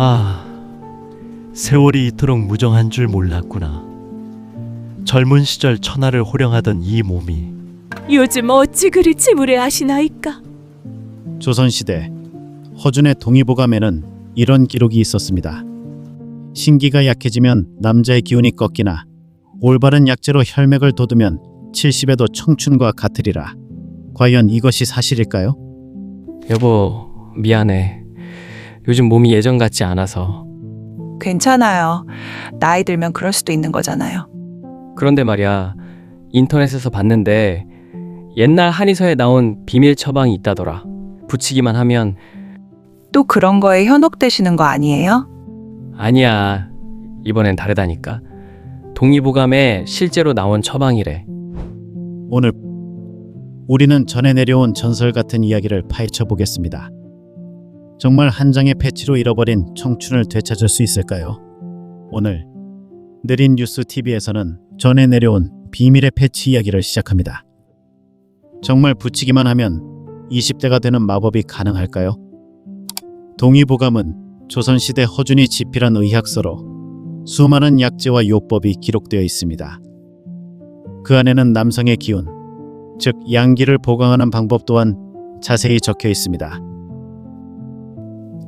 아, 세월이 이토록 무정한 줄 몰랐구나. 젊은 시절 천하를 호령하던 이 몸이 요즘 어찌 그리 침울해하시나이까? 조선시대 허준의 동의보감에는 이런 기록이 있었습니다. 신기가 약해지면 남자의 기운이 꺾이나 올바른 약재로 혈맥을 돋우면 70에도 청춘과 같으리라. 과연 이것이 사실일까요? 여보, 미안해. 요즘 몸이 예전 같지 않아서. 괜찮아요. 나이 들면 그럴 수도 있는 거잖아요. 그런데 말이야, 인터넷에서 봤는데 옛날 한의서에 나온 비밀 처방이 있다더라. 붙이기만 하면. 또 그런 거에 현혹되시는 거 아니에요? 아니야, 이번엔 다르다니까. 동의보감에 실제로 나온 처방이래. 오늘 우리는 전해 내려온 전설 같은 이야기를 파헤쳐 보겠습니다. 정말 한 장의 패치로 잃어버린 청춘을 되찾을 수 있을까요? 오늘 느린 뉴스 TV에서는 전해 내려온 비밀의 패치 이야기를 시작합니다. 정말 붙이기만 하면 20대가 되는 마법이 가능할까요? 동의보감은 조선시대 허준이 집필한 의학서로 수많은 약재와 요법이 기록되어 있습니다. 그 안에는 남성의 기운, 즉 양기를 보강하는 방법 또한 자세히 적혀 있습니다.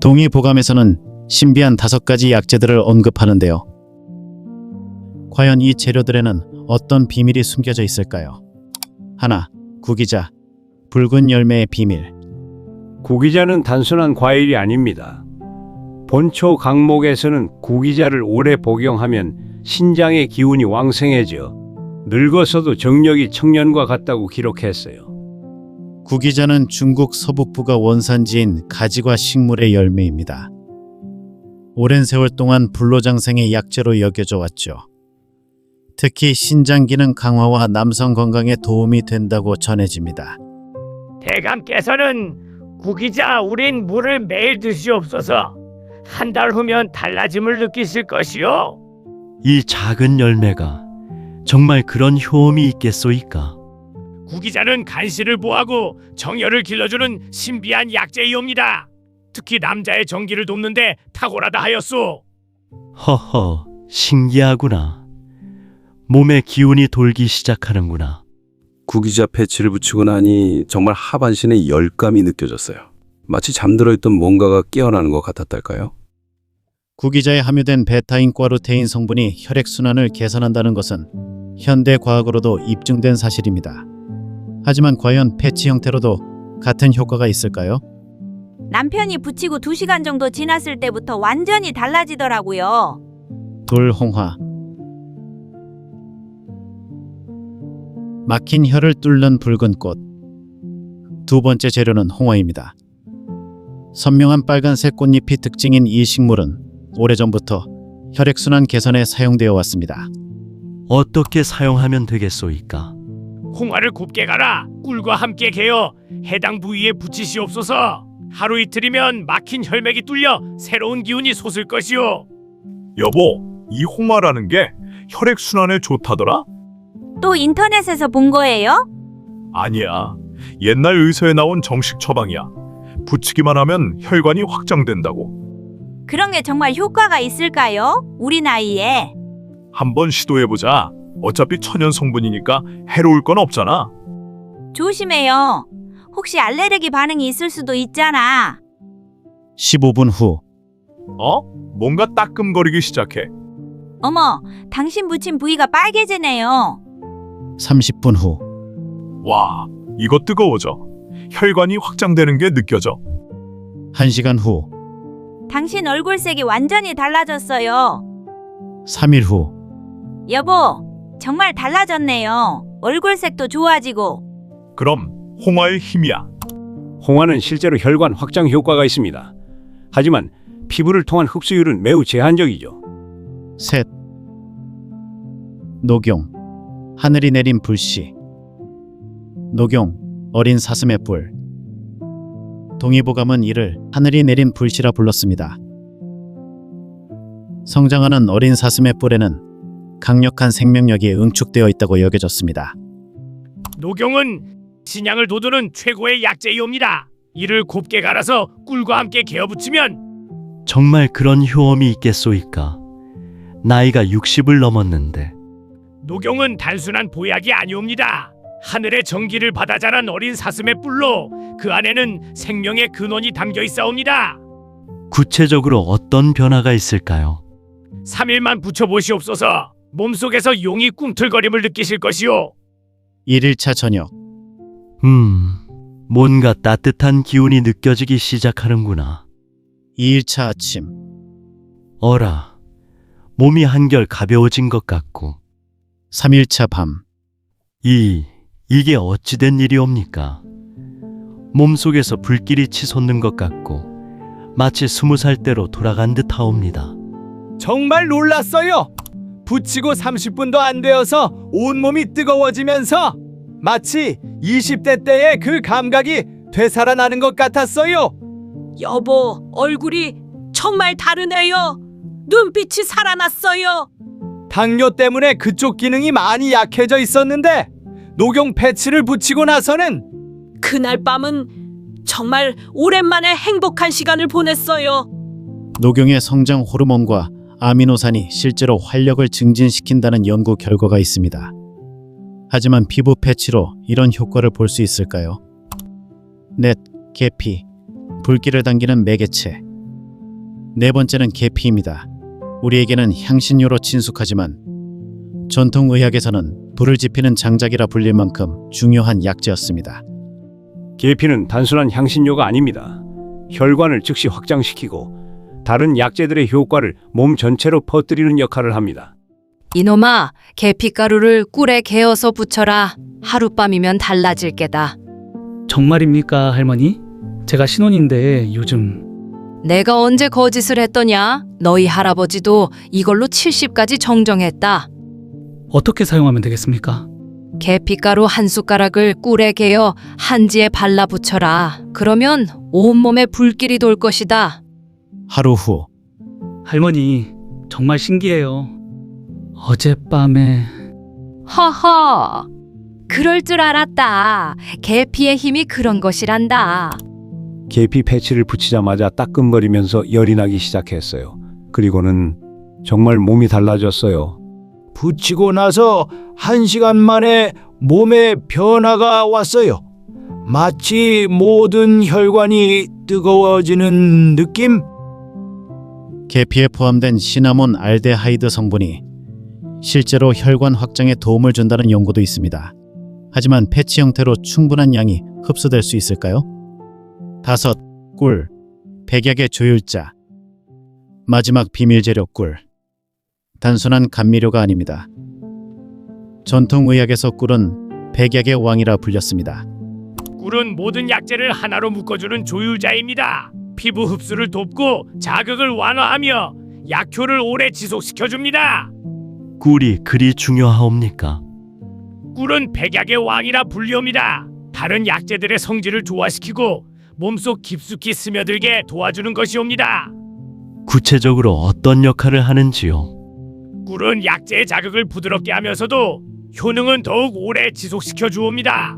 동의보감에서는 신비한 5가지 약재들을 언급하는데요. 과연 이 재료들에는 어떤 비밀이 숨겨져 있을까요? 하나, 구기자, 붉은 열매의 비밀. 구기자는 단순한 과일이 아닙니다. 본초 강목에서는 구기자를 오래 복용하면 신장의 기운이 왕성해져 늙어서도 정력이 청년과 같다고 기록했어요. 구기자는 중국 서북부가 원산지인 가지과 식물의 열매입니다. 오랜 세월 동안 불로장생의 약재로 여겨져 왔죠. 특히 신장 기능 강화와 남성 건강에 도움이 된다고 전해집니다. 대감께서는 구기자 우린 물을 매일 드시옵소서. 한 달 후면 달라짐을 느끼실 것이요. 이 작은 열매가 정말 그런 효험이 있겠소이까? 구기자는 간실을 보하고 정열을 길러주는 신비한 약재이옵니다. 특히 남자의 정기를 돕는데 탁월하다 하였소. 허허, 신기하구나. 몸에 기운이 돌기 시작하는구나. 구기자 패치를 붙이고 나니 정말 하반신에 열감이 느껴졌어요. 마치 잠들어 있던 뭔가가 깨어나는 것 같았달까요? 구기자에 함유된 베타인과루테인 성분이 혈액순환을 개선한다는 것은 현대 과학으로도 입증된 사실입니다. 하지만 과연 패치 형태로도 같은 효과가 있을까요? 남편이 붙이고 2시간 정도 지났을 때부터 완전히 달라지더라고요. 돌홍화. 막힌 혀를 뚫는 붉은 꽃. 두 번째 재료는 홍화입니다. 선명한 빨간색 꽃잎이 특징인 이 식물은 오래전부터 혈액순환 개선에 사용되어 왔습니다. 어떻게 사용하면 되겠소이까? 홍화를 곱게 갈아 꿀과 함께 개어 해당 부위에 붙이시옵소서. 하루 이틀이면 막힌 혈맥이 뚫려 새로운 기운이 솟을 것이요. 여보, 이 홍화라는 게 혈액순환에 좋다더라? 또 인터넷에서 본 거예요? 아니야. 옛날 의서에 나온 정식 처방이야. 붙이기만 하면 혈관이 확장된다고. 그런 게 정말 효과가 있을까요? 우리 나이에. 한번 시도해보자. 어차피 천연 성분이니까 해로울 건 없잖아. 조심해요. 혹시 알레르기 반응이 있을 수도 있잖아. 15분 후. 뭔가 따끔거리기 시작해. 어머, 당신 붙인 부위가 빨개지네요. 30분 후. 와, 이거 뜨거워져. 혈관이 확장되는 게 느껴져. 1시간 후. 당신 얼굴색이 완전히 달라졌어요. 3일 후. 여보, 정말 달라졌네요. 얼굴색도 좋아지고. 그럼 홍화의 힘이야. 홍화는 실제로 혈관 확장 효과가 있습니다. 하지만 피부를 통한 흡수율은 매우 제한적이죠. 셋. 녹용. 하늘이 내린 불씨. 녹용, 어린 사슴의 뿔. 동의보감은 이를 하늘이 내린 불씨라 불렀습니다. 성장하는 어린 사슴의 뿔에는 강력한 생명력이 응축되어 있다고 여겨졌습니다. 녹용은 신양을 돋우는 최고의 약재이옵니다. 이를 곱게 갈아서 꿀과 함께 개어 붙이면 정말 그런 효험이 있겠소이까? 나이가 60을 넘었는데. 녹용은 단순한 보약이 아니옵니다. 하늘의 정기를 받아 자란 어린 사슴의 뿔로 그 안에는 생명의 근원이 담겨 있사옵니다. 구체적으로 어떤 변화가 있을까요? 3일만 붙여보시옵소서. 몸속에서 용이 꿈틀거림을 느끼실 것이요. 1일차 저녁. 뭔가 따뜻한 기운이 느껴지기 시작하는구나. 2일차 아침. 어라, 몸이 한결 가벼워진 것 같고. 3일차 밤. 이게 어찌된 일이옵니까? 몸속에서 불길이 치솟는 것 같고 마치 20살 때로 돌아간 듯하옵니다. 정말 놀랐어요. 붙이고 30분도 안 되어서 온몸이 뜨거워지면서 마치 20대 때의 그 감각이 되살아나는 것 같았어요. 여보, 얼굴이 정말 다르네요. 눈빛이 살아났어요. 당뇨 때문에 그쪽 기능이 많이 약해져 있었는데 녹용 패치를 붙이고 나서는 그날 밤은 정말 오랜만에 행복한 시간을 보냈어요. 녹용의 성장 호르몬과 아미노산이 실제로 활력을 증진시킨다는 연구 결과가 있습니다. 하지만 피부 패치로 이런 효과를 볼 수 있을까요? 넷, 계피, 불길을 당기는 매개체. 네 번째는 계피입니다. 우리에게는 향신료로 친숙하지만 전통의학에서는 불을 지피는 장작이라 불릴 만큼 중요한 약재였습니다. 계피는 단순한 향신료가 아닙니다. 혈관을 즉시 확장시키고 다른 약재들의 효과를 몸 전체로 퍼뜨리는 역할을 합니다. 이놈아, 계피가루를 꿀에 개어서 붙여라. 하룻밤이면 달라질 게다. 정말입니까, 할머니? 제가 신혼인데 요즘... 내가 언제 거짓을 했더냐? 너희 할아버지도 이걸로 70까지 정정했다. 어떻게 사용하면 되겠습니까? 계피가루 한 숟가락을 꿀에 개어 한지에 발라 붙여라. 그러면 온몸에 불길이 돌 것이다. 하루 후. 할머니, 정말 신기해요. 어젯밤에... 허허, 그럴 줄 알았다. 계피의 힘이 그런 것이란다. 계피 패치를 붙이자마자 따끔거리면서 열이 나기 시작했어요. 그리고는 정말 몸이 달라졌어요. 붙이고 나서 1시간 만에 몸에 변화가 왔어요. 마치 모든 혈관이 뜨거워지는 느낌? 계피에 포함된 시나몬 알데하이드 성분이 실제로 혈관 확장에 도움을 준다는 연구도 있습니다. 하지만 패치 형태로 충분한 양이 흡수될 수 있을까요? 5. 꿀, 백약의 조율자. 마지막 비밀 재료 꿀. 단순한 감미료가 아닙니다. 전통의학에서 꿀은 백약의 왕이라 불렸습니다. 꿀은 모든 약재를 하나로 묶어주는 조율자입니다. 피부 흡수를 돕고 자극을 완화하며 약효를 오래 지속시켜줍니다. 꿀이 그리 중요하옵니까? 꿀은 백약의 왕이라 불리옵니다. 다른 약재들의 성질을 조화시키고 몸속 깊숙이 스며들게 도와주는 것이옵니다. 구체적으로 어떤 역할을 하는지요? 꿀은 약재의 자극을 부드럽게 하면서도 효능은 더욱 오래 지속시켜 주옵니다.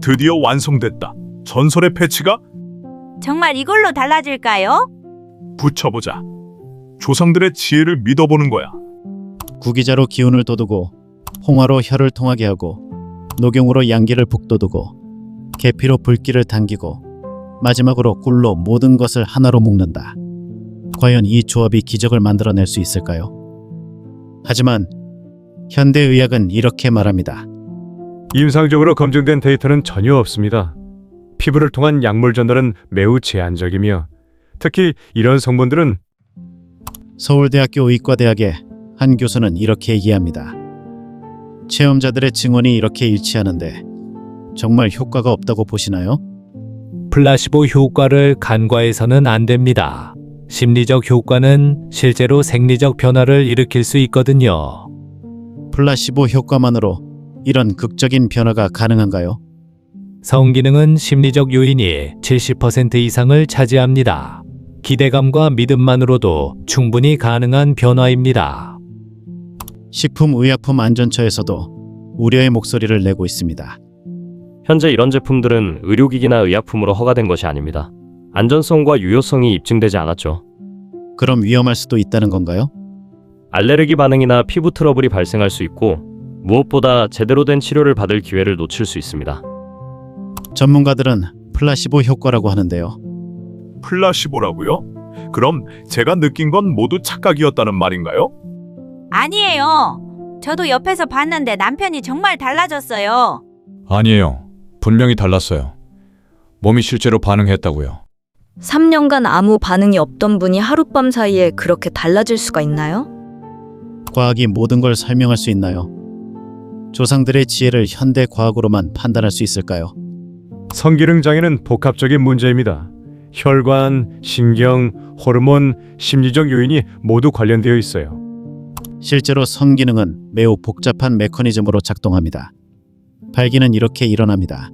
드디어 완성됐다. 전설의 패치가 정말 이걸로 달라질까요? 붙여보자. 조상들의 지혜를 믿어보는 거야. 구기자로 기운을 돋우고 홍화로 혈을 통하게 하고 녹용으로 양기를 북돋우고 계피로 불길을 당기고 마지막으로 꿀로 모든 것을 하나로 묶는다. 과연 이 조합이 기적을 만들어낼 수 있을까요? 하지만 현대의학은 이렇게 말합니다. 임상적으로 검증된 데이터는 전혀 없습니다. 피부를 통한 약물 전달은 매우 제한적이며 특히 이런 성분들은 서울대학교 의과대학의 한 교수는 이렇게 이해합니다. 체험자들의 증언이 이렇게 일치하는데 정말 효과가 없다고 보시나요? 플라시보 효과를 간과해서는 안 됩니다. 심리적 효과는 실제로 생리적 변화를 일으킬 수 있거든요. 플라시보 효과만으로 이런 극적인 변화가 가능한가요? 성기능은 심리적 요인이 70% 이상을 차지합니다. 기대감과 믿음만으로도 충분히 가능한 변화입니다. 식품의약품안전처에서도 우려의 목소리를 내고 있습니다. 현재 이런 제품들은 의료기기나 의약품으로 허가된 것이 아닙니다. 안전성과 유효성이 입증되지 않았죠. 그럼 위험할 수도 있다는 건가요? 알레르기 반응이나 피부 트러블이 발생할 수 있고 무엇보다 제대로 된 치료를 받을 기회를 놓칠 수 있습니다. 전문가들은 플라시보 효과라고 하는데요. 플라시보라고요? 그럼 제가 느낀 건 모두 착각이었다는 말인가요? 아니에요. 저도 옆에서 봤는데 남편이 정말 달라졌어요. 아니에요. 분명히 달랐어요. 몸이 실제로 반응했다고요. 3년간 아무 반응이 없던 분이 하룻밤 사이에 그렇게 달라질 수가 있나요? 과학이 모든 걸 설명할 수 있나요? 조상들의 지혜를 현대 과학으로만 판단할 수 있을까요? 성기능 장애는 복합적인 문제입니다. 혈관, 신경, 호르몬, 심리적 요인이 모두 관련되어 있어요. 실제로 성기능은 매우 복잡한 메커니즘으로 작동합니다. 발기는 이렇게 일어납니다.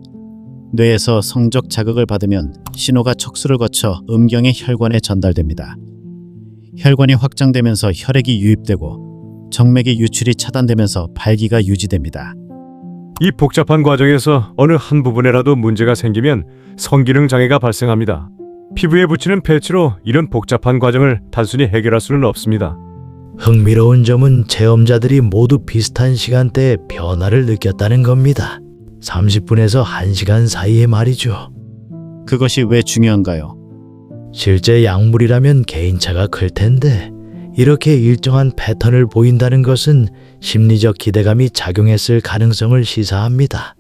뇌에서 성적 자극을 받으면 신호가 척수를 거쳐 음경의 혈관에 전달됩니다. 혈관이 확장되면서 혈액이 유입되고 정맥의 유출이 차단되면서 발기가 유지됩니다. 이 복잡한 과정에서 어느 한 부분에라도 문제가 생기면 성기능 장애가 발생합니다. 피부에 붙이는 패치로 이런 복잡한 과정을 단순히 해결할 수는 없습니다. 흥미로운 점은 체험자들이 모두 비슷한 시간대에 변화를 느꼈다는 겁니다. 30분에서 1시간 사이에 말이죠. 그것이 왜 중요한가요? 실제 약물이라면 개인차가 클 텐데 이렇게 일정한 패턴을 보인다는 것은 심리적 기대감이 작용했을 가능성을 시사합니다.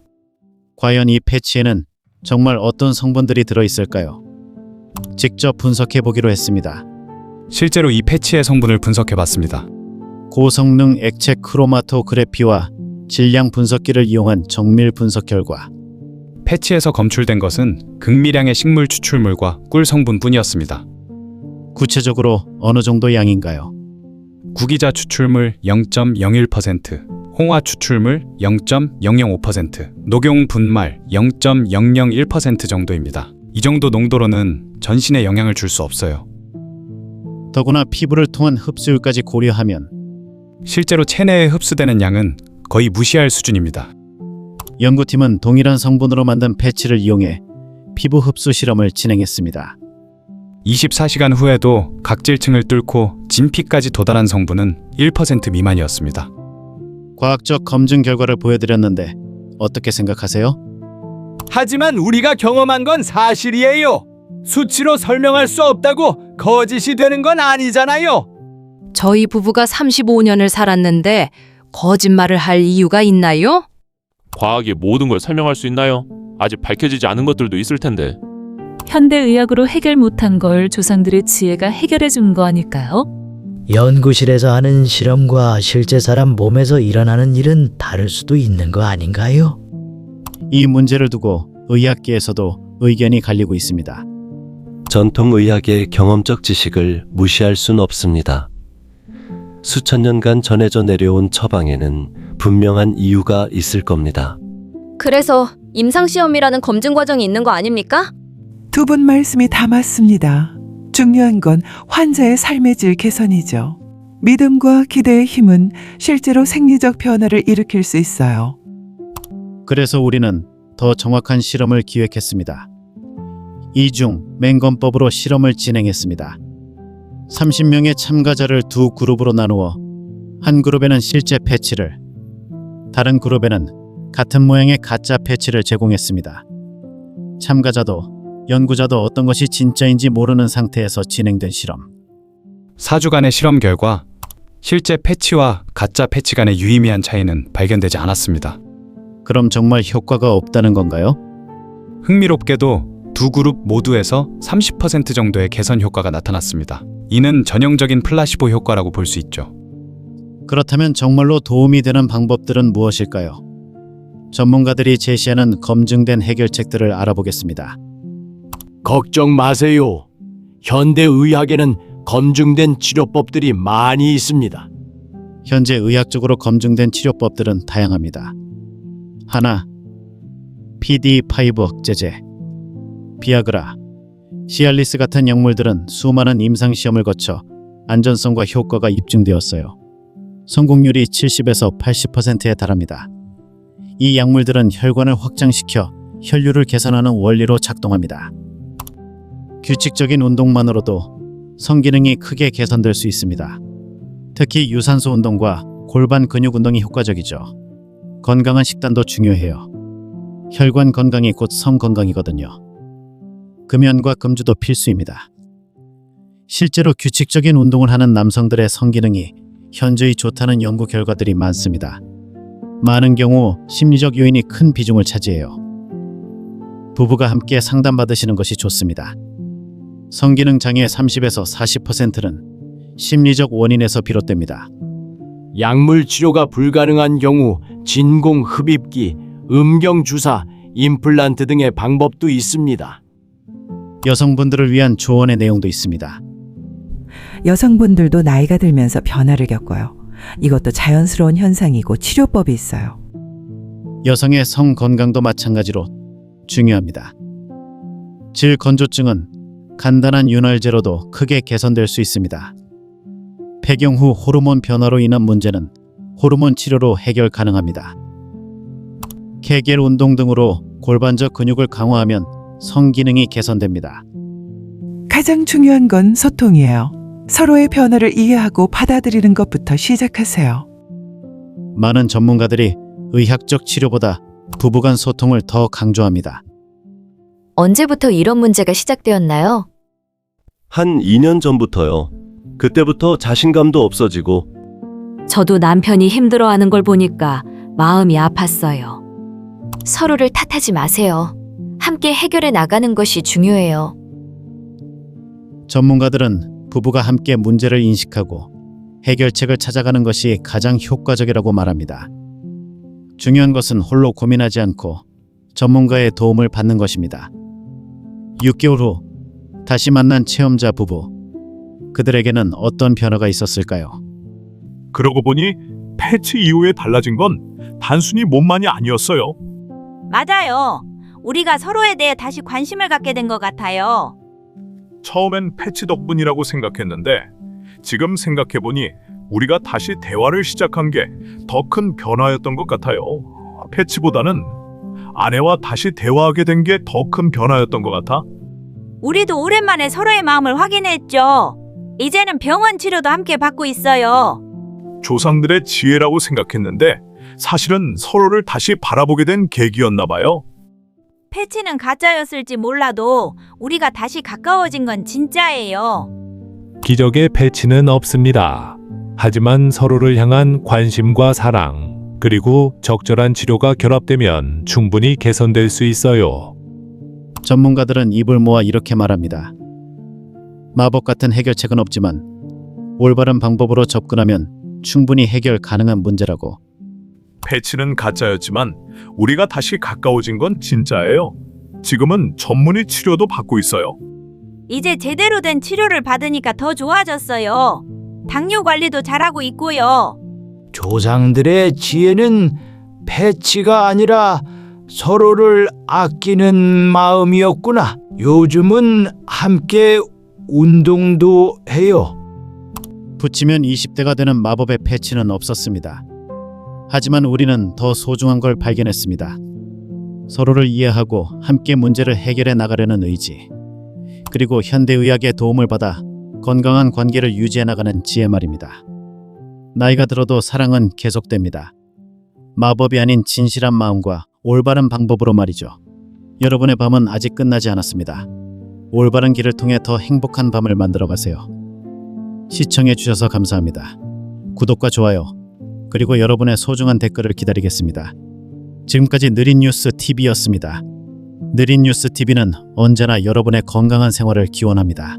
과연 이 패치에는 정말 어떤 성분들이 들어있을까요? 직접 분석해 보기로 했습니다. 실제로 이 패치의 성분을 분석해봤습니다. 고성능 액체 크로마토그래피와 질량 분석기를 이용한 정밀 분석 결과 패치에서 검출된 것은 극미량의 식물 추출물과 꿀 성분뿐이었습니다. 구체적으로 어느 정도 양인가요? 구기자 추출물 0.01%, 홍화 추출물 0.005%, 녹용 분말 0.001% 정도입니다. 이 정도 농도로는 전신에 영향을 줄 수 없어요. 더구나 피부를 통한 흡수율까지 고려하면 실제로 체내에 흡수되는 양은 거의 무시할 수준입니다. 연구팀은 동일한 성분으로 만든 패치를 이용해 피부 흡수 실험을 진행했습니다. 24시간 후에도 각질층을 뚫고 진피까지 도달한 성분은 1% 미만이었습니다. 과학적 검증 결과를 보여드렸는데 어떻게 생각하세요? 하지만 우리가 경험한 건 사실이에요. 수치로 설명할 수 없다고 거짓이 되는 건 아니잖아요. 저희 부부가 35년을 살았는데 거짓말을 할 이유가 있나요? 과학이 모든 걸 설명할 수 있나요? 아직 밝혀지지 않은 것들도 있을 텐데. 현대의학으로 해결 못한 걸 조상들의 지혜가 해결해 준 거 아닐까요? 연구실에서 하는 실험과 실제 사람 몸에서 일어나는 일은 다를 수도 있는 거 아닌가요? 이 문제를 두고 의학계에서도 의견이 갈리고 있습니다. 전통의학의 경험적 지식을 무시할 순 없습니다. 수천 년간 전해져 내려온 처방에는 분명한 이유가 있을 겁니다. 그래서 임상시험이라는 검증 과정이 있는 거 아닙니까? 두 분 말씀이 다 맞습니다. 중요한 건 환자의 삶의 질 개선이죠. 믿음과 기대의 힘은 실제로 생리적 변화를 일으킬 수 있어요. 그래서 우리는 더 정확한 실험을 기획했습니다. 이중 맹검법으로 실험을 진행했습니다. 30명의 참가자를 두 그룹으로 나누어 한 그룹에는 실제 패치를, 다른 그룹에는 같은 모양의 가짜 패치를 제공했습니다. 참가자도 연구자도 어떤 것이 진짜인지 모르는 상태에서 진행된 실험. 4주간의 실험 결과 실제 패치와 가짜 패치 간의 유의미한 차이는 발견되지 않았습니다. 그럼 정말 효과가 없다는 건가요? 흥미롭게도 두 그룹 모두에서 30% 정도의 개선 효과가 나타났습니다. 이는 전형적인 플라시보 효과라고 볼 수 있죠. 그렇다면 정말로 도움이 되는 방법들은 무엇일까요? 전문가들이 제시하는 검증된 해결책들을 알아보겠습니다. 걱정 마세요. 현대의학에는 검증된 치료법들이 많이 있습니다. 현재 의학적으로 검증된 치료법들은 다양합니다. 하나, PD5 억제제, 비아그라, 시알리스 같은 약물들은 수많은 임상시험을 거쳐 안전성과 효과가 입증되었어요. 성공률이 70에서 80%에 달합니다. 이 약물들은 혈관을 확장시켜 혈류를 개선하는 원리로 작동합니다. 규칙적인 운동만으로도 성기능이 크게 개선될 수 있습니다. 특히 유산소 운동과 골반 근육 운동이 효과적이죠. 건강한 식단도 중요해요. 혈관 건강이 곧 성 건강이거든요. 금연과 금주도 필수입니다. 실제로 규칙적인 운동을 하는 남성들의 성기능이 현저히 좋다는 연구 결과들이 많습니다. 많은 경우 심리적 요인이 큰 비중을 차지해요. 부부가 함께 상담받으시는 것이 좋습니다. 성기능 장애의 30에서 40%는 심리적 원인에서 비롯됩니다. 약물 치료가 불가능한 경우 진공 흡입기, 음경 주사, 임플란트 등의 방법도 있습니다. 여성분들을 위한 조언의 내용도 있습니다. 여성분들도 나이가 들면서 변화를 겪어요. 이것도 자연스러운 현상이고 치료법이 있어요. 여성의 성 건강도 마찬가지로 중요합니다. 질 건조증은 간단한 윤활제로도 크게 개선될 수 있습니다. 폐경 후 호르몬 변화로 인한 문제는 호르몬 치료로 해결 가능합니다. 케겔 운동 등으로 골반적 근육을 강화하면 성기능이 개선됩니다. 가장 중요한 건 소통이에요. 서로의 변화를 이해하고 받아들이는 것부터 시작하세요. 많은 전문가들이 의학적 치료보다 부부간 소통을 더 강조합니다. 언제부터 이런 문제가 시작되었나요? 한 2년 전부터요. 그때부터 자신감도 없어지고 저도 남편이 힘들어하는 걸 보니까 마음이 아팠어요. 서로를 탓하지 마세요. 함께 해결해 나가는 것이 중요해요. 전문가들은 부부가 함께 문제를 인식하고 해결책을 찾아가는 것이 가장 효과적이라고 말합니다. 중요한 것은 홀로 고민하지 않고 전문가의 도움을 받는 것입니다. 6개월 후 다시 만난 체험자 부부. 그들에게는 어떤 변화가 있었을까요? 그러고 보니 패치 이후에 달라진 건 단순히 몸만이 아니었어요. 맞아요. 우리가 서로에 대해 다시 관심을 갖게 된 것 같아요. 처음엔 패치 덕분이라고 생각했는데 지금 생각해보니 우리가 다시 대화를 시작한 게 더 큰 변화였던 것 같아요. 패치보다는 아내와 다시 대화하게 된 게 더 큰 변화였던 것 같아. 우리도 오랜만에 서로의 마음을 확인했죠. 이제는 병원 치료도 함께 받고 있어요. 조상들의 지혜라고 생각했는데 사실은 서로를 다시 바라보게 된 계기였나 봐요. 패치는 가짜였을지 몰라도 우리가 다시 가까워진 건 진짜예요. 기적의 패치는 없습니다. 하지만 서로를 향한 관심과 사랑, 그리고 적절한 치료가 결합되면 충분히 개선될 수 있어요. 전문가들은 입을 모아 이렇게 말합니다. 마법 같은 해결책은 없지만 올바른 방법으로 접근하면 충분히 해결 가능한 문제라고. 패치는 가짜였지만 우리가 다시 가까워진 건 진짜예요. 지금은 전문의 치료도 받고 있어요. 이제 제대로 된 치료를 받으니까 더 좋아졌어요. 당뇨 관리도 잘하고 있고요. 조상들의 지혜는 패치가 아니라 서로를 아끼는 마음이었구나. 요즘은 함께 운동도 해요. 붙이면 20대가 되는 마법의 패치는 없었습니다. 하지만 우리는 더 소중한 걸 발견했습니다. 서로를 이해하고 함께 문제를 해결해 나가려는 의지, 그리고 현대의학의 도움을 받아 건강한 관계를 유지해 나가는 지혜 말입니다. 나이가 들어도 사랑은 계속됩니다. 마법이 아닌 진실한 마음과 올바른 방법으로 말이죠. 여러분의 밤은 아직 끝나지 않았습니다. 올바른 길을 통해 더 행복한 밤을 만들어 가세요. 시청해 주셔서 감사합니다. 구독과 좋아요, 그리고 여러분의 소중한 댓글을 기다리겠습니다. 지금까지 느린뉴스 TV였습니다. 느린뉴스 TV는 언제나 여러분의 건강한 생활을 기원합니다.